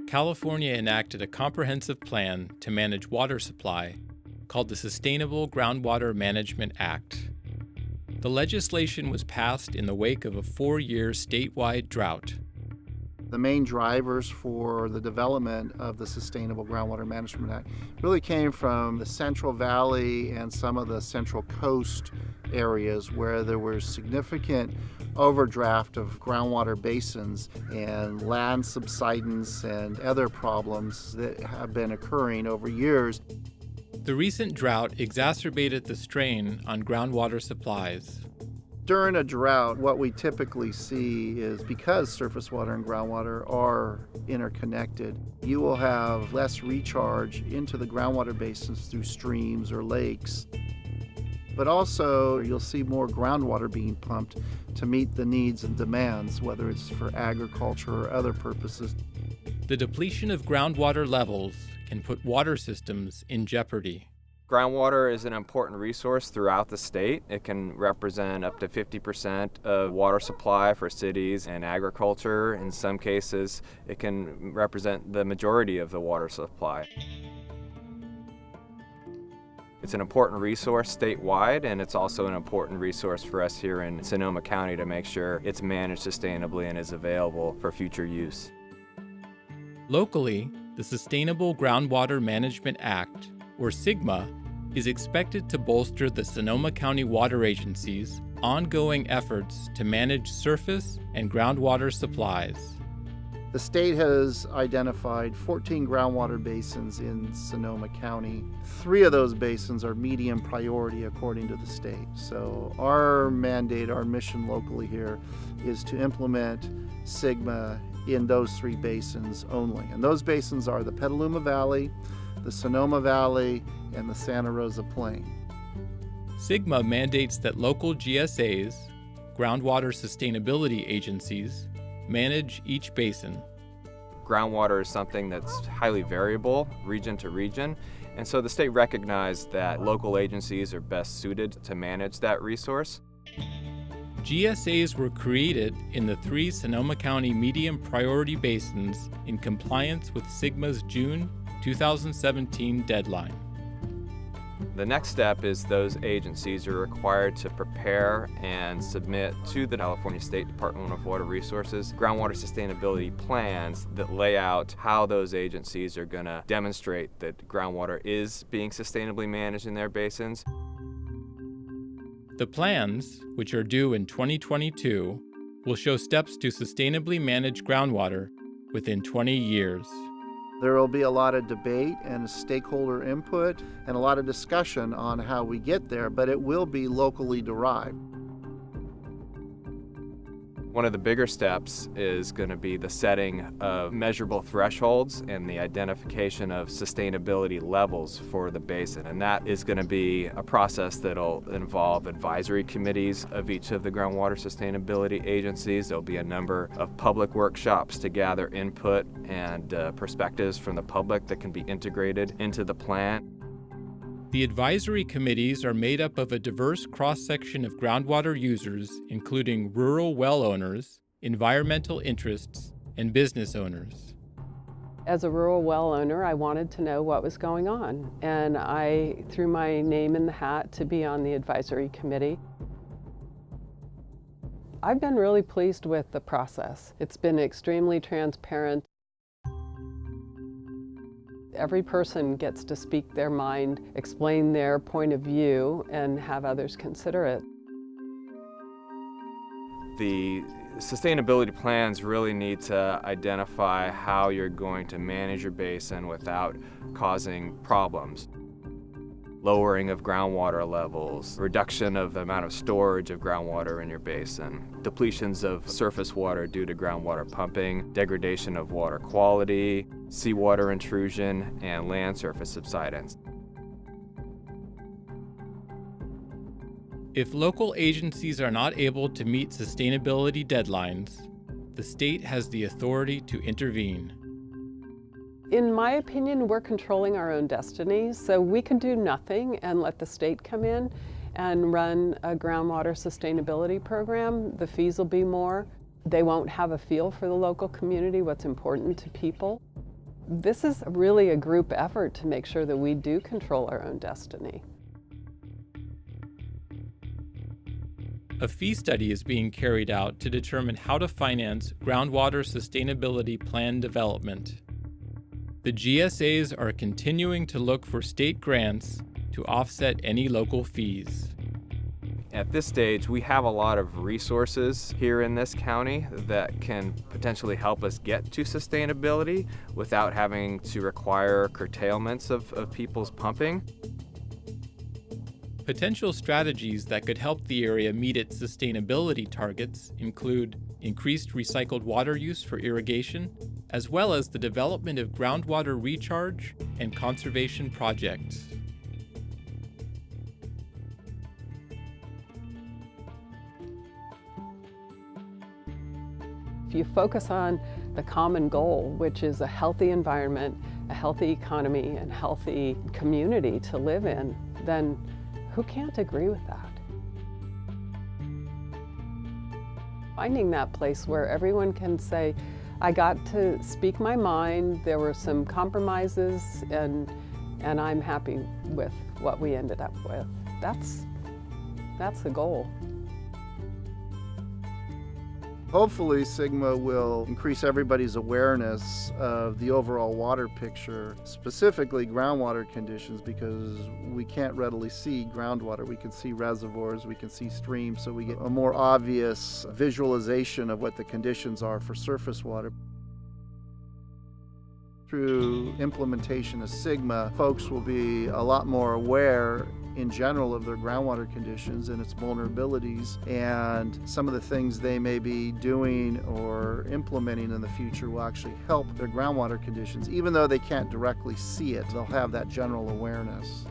California enacted a comprehensive plan to manage water supply called the Sustainable Groundwater Management Act. The legislation was passed in the wake of a 4-year statewide drought. The main drivers for the development of the Sustainable Groundwater Management Act really came from the Central Valley and some of the Central Coast areas where there was significant overdraft of groundwater basins and land subsidence and other problems that have been occurring over years. The recent drought exacerbated the strain on groundwater supplies. During a drought, what we typically see is because surface water and groundwater are interconnected, you will have less recharge into the groundwater basins through streams or lakes. But also, you'll see more groundwater being pumped to meet the needs and demands, whether it's for agriculture or other purposes. The depletion of groundwater levels can put water systems in jeopardy. Groundwater is an important resource throughout the state. It can represent up to 50% of water supply for cities and agriculture. In some cases, it can represent the majority of the water supply. It's an important resource statewide, and it's also an important resource for us here in Sonoma County to make sure it's managed sustainably and is available for future use. Locally, the Sustainable Groundwater Management Act, or SGMA, is expected to bolster the Sonoma County Water Agency's ongoing efforts to manage surface and groundwater supplies. The state has identified 14 groundwater basins in Sonoma County. 3 of those basins are medium priority according to the state. So our mandate, our mission locally here is to implement SGMA in those 3 basins only. And those basins are the Petaluma Valley, the Sonoma Valley, and the Santa Rosa Plain. SGMA mandates that local GSAs, groundwater sustainability agencies, manage each basin. Groundwater is something that's highly variable region to region, and so the state recognized that local agencies are best suited to manage that resource. GSAs were created in the 3 Sonoma County medium priority basins in compliance with SGMA's June 2017 deadline. The next step is those agencies are required to prepare and submit to the California State Department of Water Resources groundwater sustainability plans that lay out how those agencies are going to demonstrate that groundwater is being sustainably managed in their basins. The plans, which are due in 2022, will show steps to sustainably manage groundwater within 20 years. There will be a lot of debate and stakeholder input and a lot of discussion on how we get there, but it will be locally derived. One of the bigger steps is going to be the setting of measurable thresholds and the identification of sustainability levels for the basin. And that is going to be a process that'll involve advisory committees of each of the groundwater sustainability agencies. There'll be a number of public workshops to gather input and perspectives from the public that can be integrated into the plan. The advisory committees are made up of a diverse cross-section of groundwater users, including rural well owners, environmental interests, and business owners. As a rural well owner, I wanted to know what was going on, and I threw my name in the hat to be on the advisory committee. I've been really pleased with the process. It's been extremely transparent. Every person gets to speak their mind, explain their point of view, and have others consider it. The sustainability plans really need to identify how you're going to manage your basin without causing problems. Lowering of groundwater levels, reduction of the amount of storage of groundwater in your basin, depletions of surface water due to groundwater pumping, degradation of water quality, seawater intrusion, and land surface subsidence. If local agencies are not able to meet sustainability deadlines, the state has the authority to intervene. In my opinion, we're controlling our own destiny, so we can do nothing and let the state come in and run a groundwater sustainability program. The fees will be more. They won't have a feel for the local community, what's important to people. This is really a group effort to make sure that we do control our own destiny. A fee study is being carried out to determine how to finance groundwater sustainability plan development. The GSAs are continuing to look for state grants to offset any local fees. At this stage, we have a lot of resources here in this county that can potentially help us get to sustainability without having to require curtailments of people's pumping. Potential strategies that could help the area meet its sustainability targets include increased recycled water use for irrigation, as well as the development of groundwater recharge and conservation projects. If you focus on the common goal, which is a healthy environment, a healthy economy, and healthy community to live in, then who can't agree with that? Finding that place where everyone can say, I got to speak my mind, there were some compromises, and I'm happy with what we ended up with. That's the goal. Hopefully, SGMA will increase everybody's awareness of the overall water picture, specifically groundwater conditions, because we can't readily see groundwater. We can see reservoirs, we can see streams, so we get a more obvious visualization of what the conditions are for surface water. Through implementation of SGMA, folks will be a lot more aware in general of their groundwater conditions and its vulnerabilities, and some of the things they may be doing or implementing in the future will actually help their groundwater conditions. Even though they can't directly see it, they'll have that general awareness.